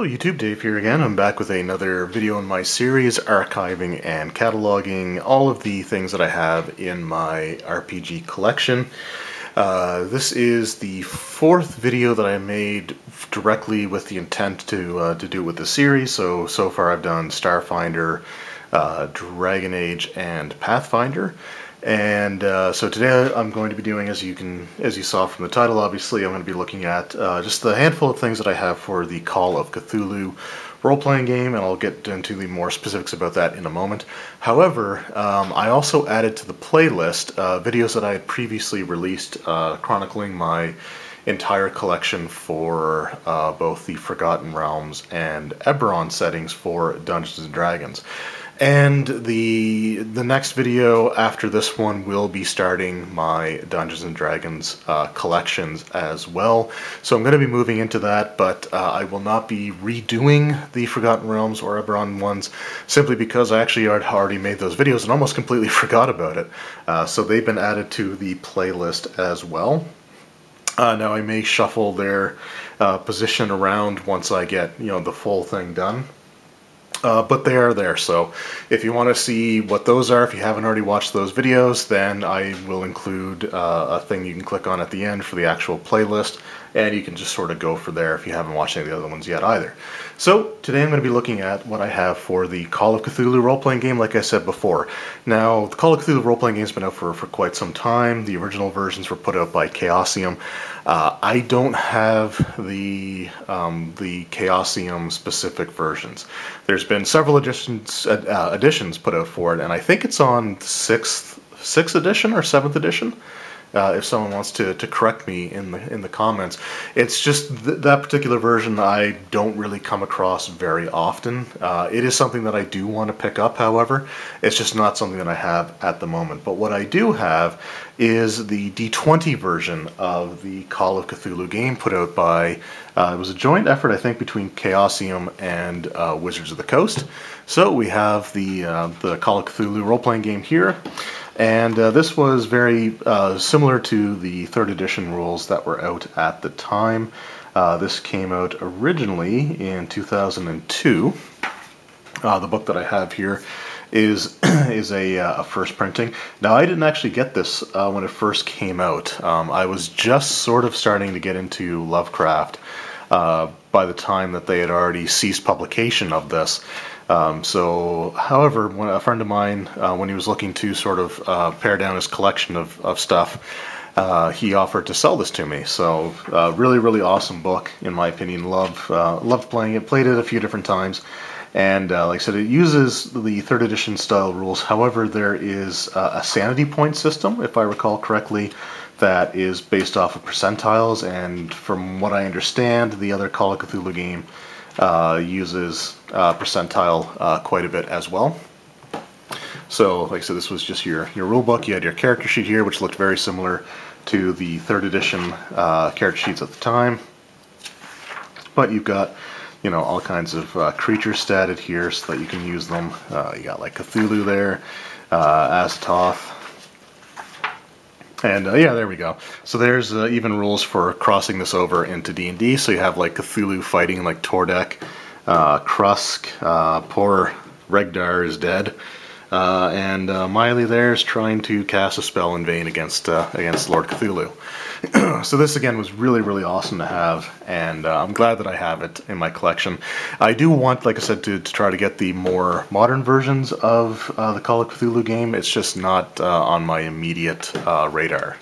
Hello YouTube, Dave here again. I'm back with another video in my series, archiving and cataloging all of the things that I have in my RPG collection. This is the fourth video that I made directly with the intent to do with the series. So far I've done Starfinder, Dragon Age, and Pathfinder. And so today I'm going to be doing, as you saw from the title, obviously, I'm going to be looking at just the handful of things that I have for the Call of Cthulhu role-playing game, and I'll get into the more specifics about that in a moment. However, I also added to the playlist videos that I had previously released chronicling my entire collection for both the Forgotten Realms and Eberron settings for Dungeons & Dragons. And the next video after this one will be starting my Dungeons & Dragons collections as well. So I'm going to be moving into that, but I will not be redoing the Forgotten Realms or Eberron ones, simply because I actually had already made those videos and almost completely forgot about it. So they've been added to the playlist as well. Now I may shuffle their position around once I get the full thing done. But they are there, so if you want to see what those are, if you haven't already watched those videos, then I will include a thing you can click on at the end for the actual playlist, and you can just sort of go for there if you haven't watched any of the other ones yet either. So today I'm going to be looking at what I have for the Call of Cthulhu role-playing game, like I said before. Now, the Call of Cthulhu role-playing game has been out for quite some time. The original versions were put out by Chaosium. I don't have the Chaosium specific versions. There's been several editions put out for it, and I think it's on 6th edition or 7th edition. If someone wants to correct me in the comments. It's just that particular version I don't really come across very often. It is something that I do want to pick up, however. It's just not something that I have at the moment. But what I do have is the D20 version of the Call of Cthulhu game put out by, it was a joint effort, I think, between Chaosium and Wizards of the Coast. So we have the Call of Cthulhu role-playing game here. And this was very similar to the 3rd edition rules that were out at the time. This came out originally in 2002. The book that I have here is a first printing. Now, I didn't actually get this when it first came out. I was just sort of starting to get into Lovecraft by the time that they had already ceased publication of this. However, when a friend of mine, when he was looking to sort of pare down his collection of stuff, he offered to sell this to me. So, really, really awesome book, in my opinion. Loved playing it. Played it a few different times. And like I said, it uses the 3rd edition style rules. However, there is a sanity point system, if I recall correctly, that is based off of percentiles. And from what I understand, the other Call of Cthulhu game uses percentile quite a bit as well. So, like I said, this was just your rule book. You had your character sheet here, which looked very similar to the 3rd edition character sheets at the time. But you've got, all kinds of creatures statted here so that you can use them. You got like Cthulhu there, Azathoth. And yeah, there we go. So there's even rules for crossing this over into D&D. So you have like Cthulhu fighting like Tordek, Krusk, poor Regdar is dead, and Miley there is trying to cast a spell in vain against Lord Cthulhu. So this again was really, really awesome to have, and I'm glad that I have it in my collection. I do want, like I said, to try to get the more modern versions of the Call of Cthulhu game. It's just not on my immediate radar,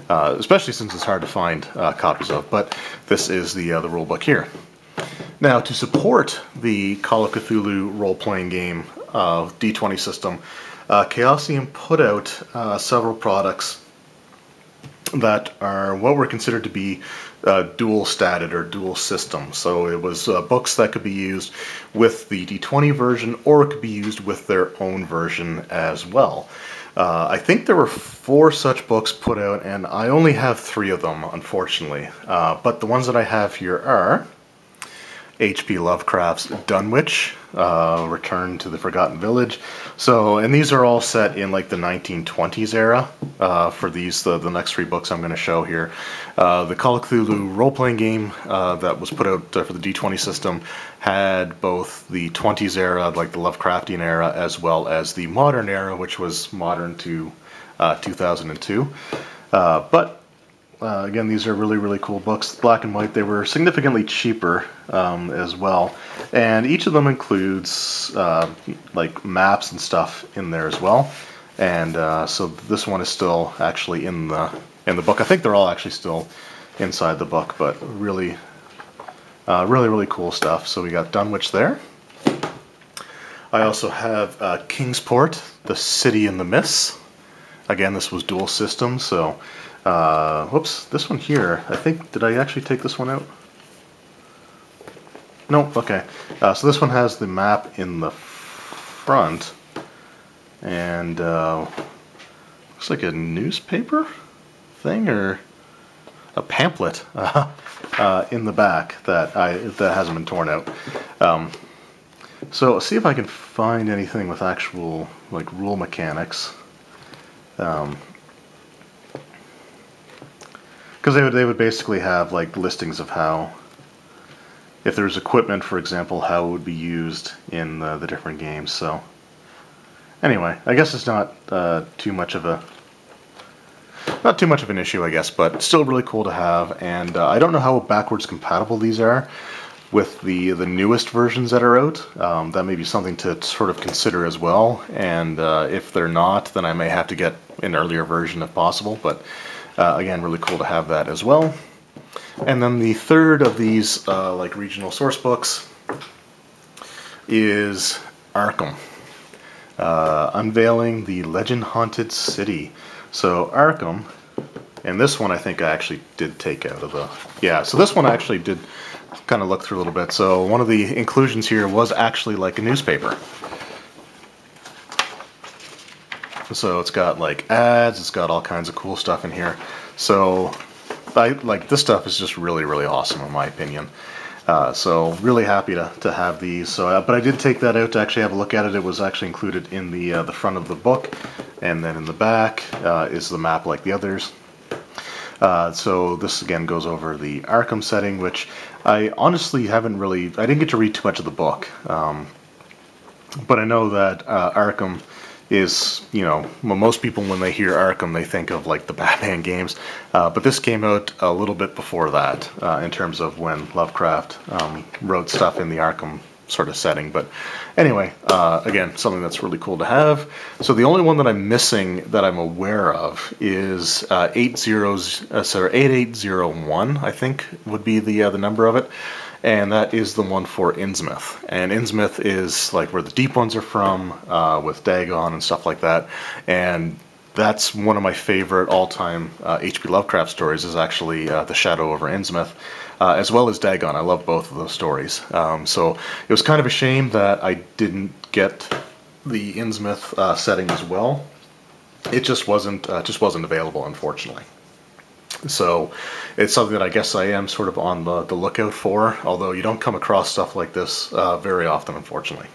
especially since it's hard to find copies of. But this is the rulebook here. Now, to support the Call of Cthulhu role-playing game D20 system, Chaosium put out several products that are what were considered to be dual statted or dual system. So it was books that could be used with the D20 version, or it could be used with their own version as well. I think there were 4 such books put out, and I only have 3 of them, unfortunately. But the ones that I have here are H.P. Lovecraft's Dunwich, Return to the Forgotten Village. So, and these are all set in like the 1920s era. For these, the next three books I'm going to show here. The Call of Cthulhu role-playing game that was put out for the D20 system had both the 20s era, like the Lovecraftian era, as well as the modern era, which was modern to 2002. Again, these are really, really cool books. Black and white. They were significantly cheaper as well. And each of them includes like maps and stuff in there as well. And so this one is still actually in the book. I think they're all actually still inside the book, but really, really cool stuff. So we got Dunwich there. I also have Kingsport, the City in the Mists. Again, this was dual system, so... whoops, this one here, I think, did I actually take this one out? Nope, okay. So this one has the map in the front, and looks like a newspaper thing, or a pamphlet in the back that hasn't been torn out. So let's see if I can find anything with actual, like, rule mechanics. Because they would basically have like listings of how, if there's equipment, for example, how it would be used in the different games. So anyway, I guess it's not too much of an issue, I guess, but still really cool to have. And I don't know how backwards compatible these are with the newest versions that are out. That may be something to sort of consider as well. And if they're not, then I may have to get an earlier version if possible. But again, really cool to have that as well. And then the third of these like regional source books is Arkham, Unveiling the Legend Haunted City. So Arkham, and this one I think I actually did take out of the... Yeah, so this one I actually did kind of look through a little bit. So one of the inclusions here was actually like a newspaper. So it's got like ads, it's got all kinds of cool stuff in here. So this stuff is just really, really awesome in my opinion. So really happy to have these. So, but I did take that out to actually have a look at it. It was actually included in the front of the book, and then in the back is the map like the others. So this again goes over the Arkham setting, which I honestly I didn't get to read too much of the book. But I know that Arkham is, you know, most people when they hear Arkham they think of like the Batman games, but this came out a little bit before that in terms of when Lovecraft wrote stuff in the Arkham sort of setting. But anyway, again, something that's really cool to have. So the only one that I'm missing that I'm aware of is 8801, I think would be the number of it. And that is the one for Innsmouth. And Innsmouth is like where the deep ones are from, with Dagon and stuff like that. And that's one of my favorite all-time H.P. Lovecraft stories, is actually The Shadow over Innsmouth, as well as Dagon. I love both of those stories. So it was kind of a shame that I didn't get the Innsmouth setting as well. It just wasn't available, unfortunately. So it's something that I guess I am sort of on the lookout for, although you don't come across stuff like this very often, unfortunately.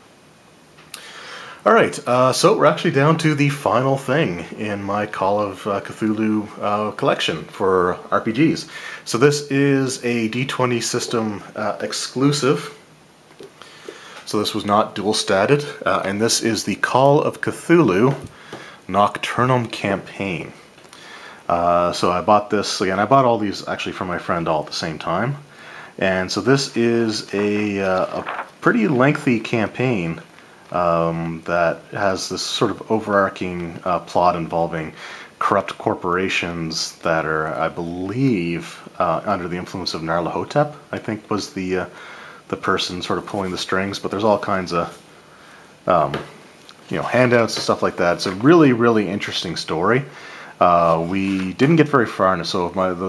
Alright, so we're actually down to the final thing in my Call of Cthulhu collection for RPGs. So this is a D20 system exclusive. So this was not dual-statted, and this is the Call of Cthulhu Nocturnum Campaign. So I bought this, again, I bought all these actually from my friend all at the same time. And so this is a pretty lengthy campaign that has this sort of overarching plot involving corrupt corporations that are, I believe, under the influence of Nyarlathotep, I think was the person sort of pulling the strings. But there's all kinds of handouts and stuff like that. It's a really, really interesting story. We didn't get very far in it, so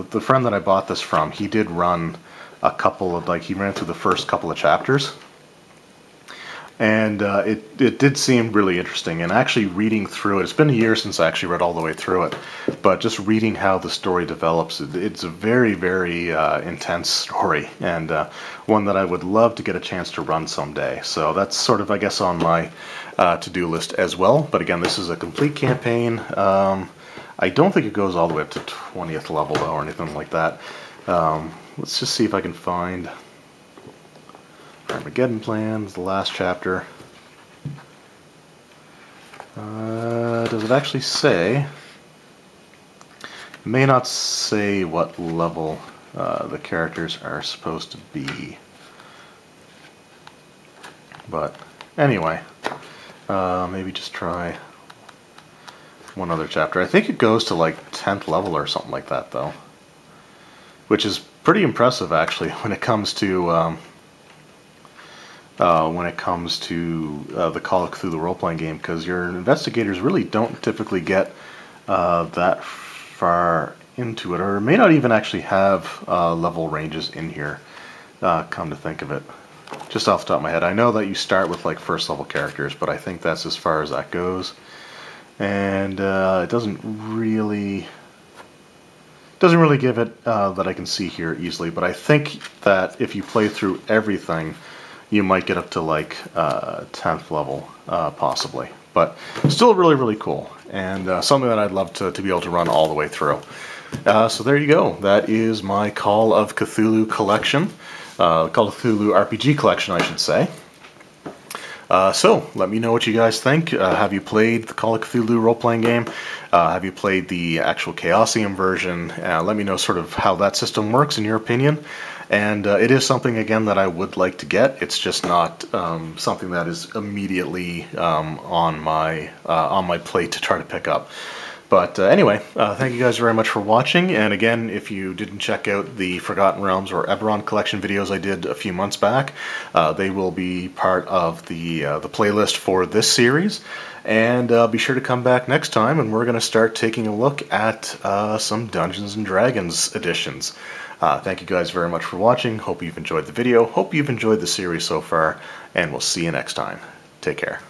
the friend that I bought this from, he did run a couple of, he ran through the first couple of chapters. And it did seem really interesting, and actually reading through it, it's been a year since I actually read all the way through it, but just reading how the story develops, it's a very, very intense story, and one that I would love to get a chance to run someday. So that's sort of, I guess, on my to-do list as well. But again, this is a complete campaign. I don't think it goes all the way up to 20th level, though, or anything like that. Let's just see if I can find Armageddon Plans, the last chapter. Does it actually say? It may not say what level the characters are supposed to be. But anyway, maybe just try one other chapter. I think it goes to like 10th level or something like that, though. Which is pretty impressive, actually, when it comes to the Call of Cthulhu role-playing game, because your investigators really don't typically get that far into it, or may not even actually have level ranges in here, come to think of it. Just off the top of my head, I know that you start with like first level characters, but I think that's as far as that goes. And it doesn't really give it that I can see here easily, but I think that if you play through everything, you might get up to like 10th level, possibly. But still really, really cool, and something that I'd love to be able to run all the way through. So there you go. That is my Call of Cthulhu collection. Call of Cthulhu RPG collection, I should say. So, let me know what you guys think. Have you played the Call of Cthulhu role-playing game? Have you played the actual Chaosium version? Let me know sort of how that system works in your opinion. And it is something, again, that I would like to get. It's just not something that is immediately on my plate to try to pick up. But anyway, thank you guys very much for watching, and again, if you didn't check out the Forgotten Realms or Eberron collection videos I did a few months back, they will be part of the playlist for this series, and be sure to come back next time, and we're going to start taking a look at some Dungeons & Dragons editions. Thank you guys very much for watching. Hope you've enjoyed the video, hope you've enjoyed the series so far, and we'll see you next time. Take care.